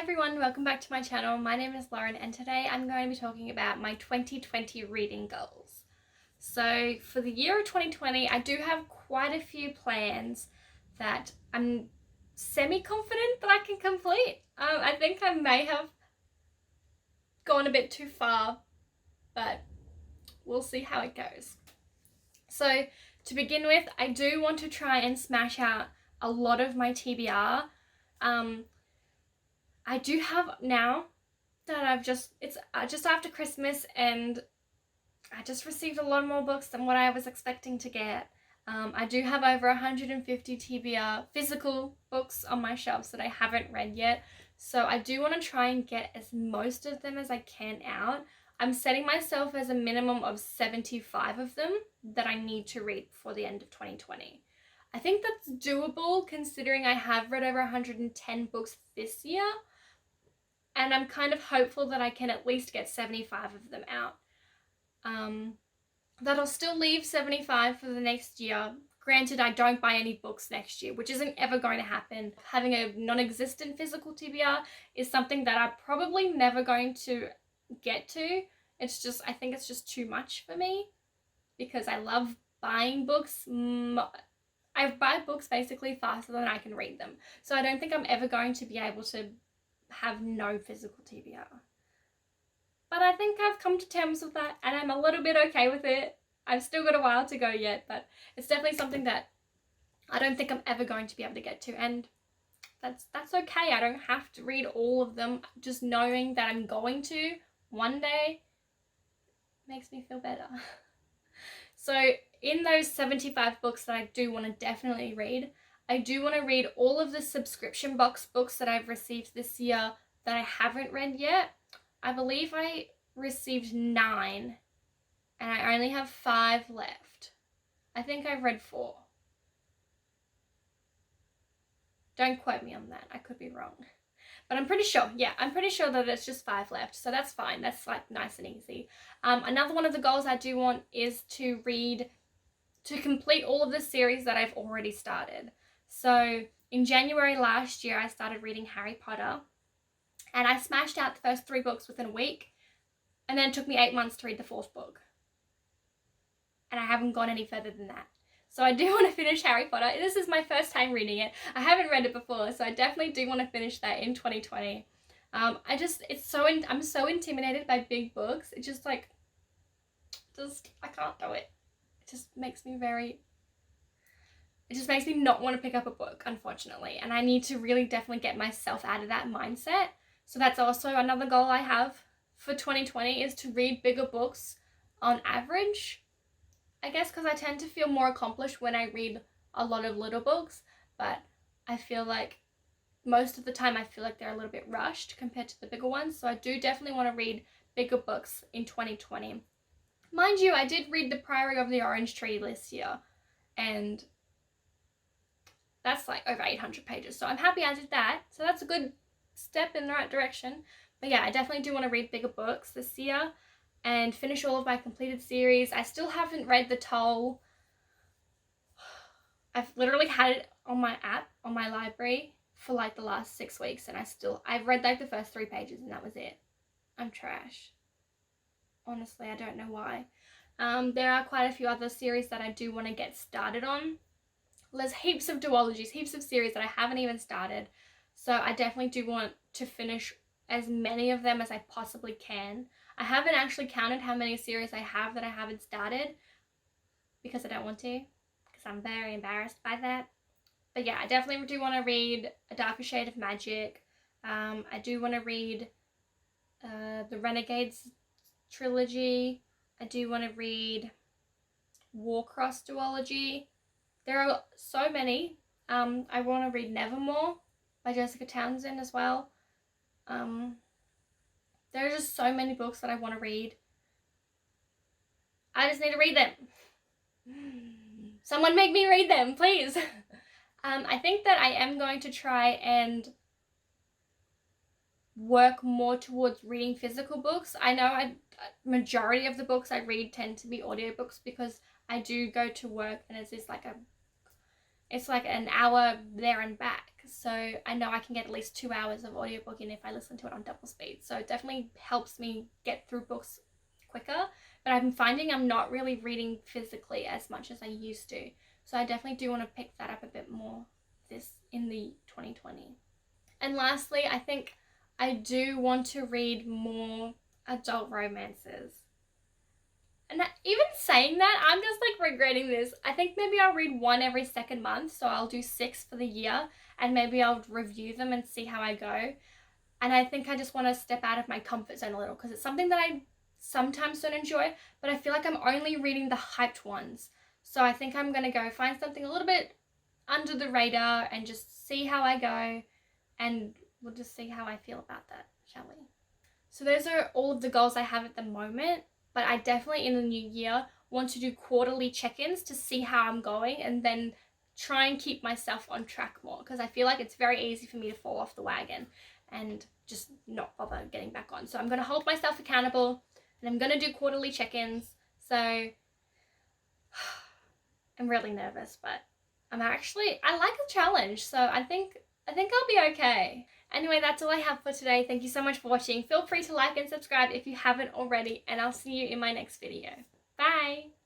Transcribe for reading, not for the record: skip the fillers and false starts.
everyone, welcome back to my channel. My name is Lauren and today I'm going to be talking about my 2020 reading goals. So for the year of 2020, I do have quite a few plans that I'm semi-confident that I can complete. I think I may have gone a bit too far, but we'll see how it goes. So to begin with, I do want to try and smash out a lot of my TBR. I do have now that it's just after Christmas and I just received a lot more books than what I was expecting to get. I do have over 150 TBR physical books on my shelves that I haven't read yet. So I do want to try and get as most of them as I can out. I'm setting myself as a minimum of 75 of them that I need to read before the end of 2020. I think that's doable considering I have read over 110 books this year. And I'm kind of hopeful that I can at least get 75 of them out. That'll still leave 75 for the next year. Granted, I don't buy any books next year, which isn't ever going to happen. Having a non-existent physical TBR is something that I'm probably never going to get to. I think it's just too much for me because I love buying books. I buy books basically faster than I can read them. So I don't think I'm ever going to be able to have no physical TBR. But I think I've come to terms with that and I'm a little bit okay with it. I've still got a while to go yet, but it's definitely something that I don't think I'm ever going to be able to get to, and that's okay. I don't have to read all of them. Just knowing that I'm going to one day makes me feel better. So in those 75 books that I do want to definitely read, I do want to read all of the subscription box books that I've received this year that I haven't read yet. I believe I received 9 and I only have 5 left. I think I've read 4. Don't quote me on that. I could be wrong. But I'm pretty sure, that it's just 5 left. So that's fine. That's like nice and easy. Another one of the goals I do want is to complete all of the series that I've already started. So in January last year, I started reading Harry Potter and I smashed out the first 3 books within a week, and then it took me 8 months to read the 4th book. And I haven't gone any further than that. So I do want to finish Harry Potter. This is my first time reading it. I haven't read it before, so I definitely do want to finish that in 2020. I'm so intimidated by big books. I can't do it. It just makes me not want to pick up a book, unfortunately. And I need to really definitely get myself out of that mindset. So that's also another goal I have for 2020 is to read bigger books on average. I guess because I tend to feel more accomplished when I read a lot of little books, but I feel like most of the time I feel like they're a little bit rushed compared to the bigger ones. So I do definitely want to read bigger books in 2020. Mind you, I did read The Priory of the Orange Tree this year, and that's like over 800 pages. So I'm happy I did that. So that's a good step in the right direction. But yeah, I definitely do want to read bigger books this year and finish all of my completed series. I still haven't read The Toll. I've literally had it on my app, on my library for like the last 6 weeks, and I've read like the first 3 pages and that was it. I'm trash. Honestly, I don't know why. There are quite a few other series that I do want to get started on. There's heaps of duologies, heaps of series that I haven't even started. So I definitely do want to finish as many of them as I possibly can. I haven't actually counted how many series I have that I haven't started because I don't want to, because I'm very embarrassed by that. But yeah, I definitely do want to read A Darker Shade of Magic. I do want to read the Renegades trilogy. I do want to read Warcross duology. There are so many. I want to read Nevermore by Jessica Townsend as well. There are just so many books that I want to read. I just need to read them. Someone make me read them, please. I think that I am going to try and work more towards reading physical books. I know majority of the books I read tend to be audiobooks because I do go to work and it's like an hour there and back. so I know I can get at least 2 hours of audiobook in if I listen to it on double speed. So it definitely helps me get through books quicker. But I'm finding I'm not really reading physically as much as I used to. So I definitely do want to pick that up a bit more in the 2020. And lastly, I think I do want to read more adult romances. And even saying that, I'm just like regretting this. I think maybe I'll read one every second month. So I'll do 6 for the year and maybe I'll review them and see how I go. And I think I just want to step out of my comfort zone a little because it's something that I sometimes don't enjoy, but I feel like I'm only reading the hyped ones. So I think I'm going to go find something a little bit under the radar and just see how I go, and we'll just see how I feel about that, shall we? So those are all of the goals I have at the moment, but I definitely in the new year want to do quarterly check-ins to see how I'm going and then try and keep myself on track more, because I feel like it's very easy for me to fall off the wagon and just not bother getting back on. So I'm going to hold myself accountable and I'm going to do quarterly check-ins. So I'm really nervous, but I like a challenge. So I think I'll be okay. Anyway, that's all I have for today. Thank you so much for watching. Feel free to like and subscribe if you haven't already, and I'll see you in my next video. Bye!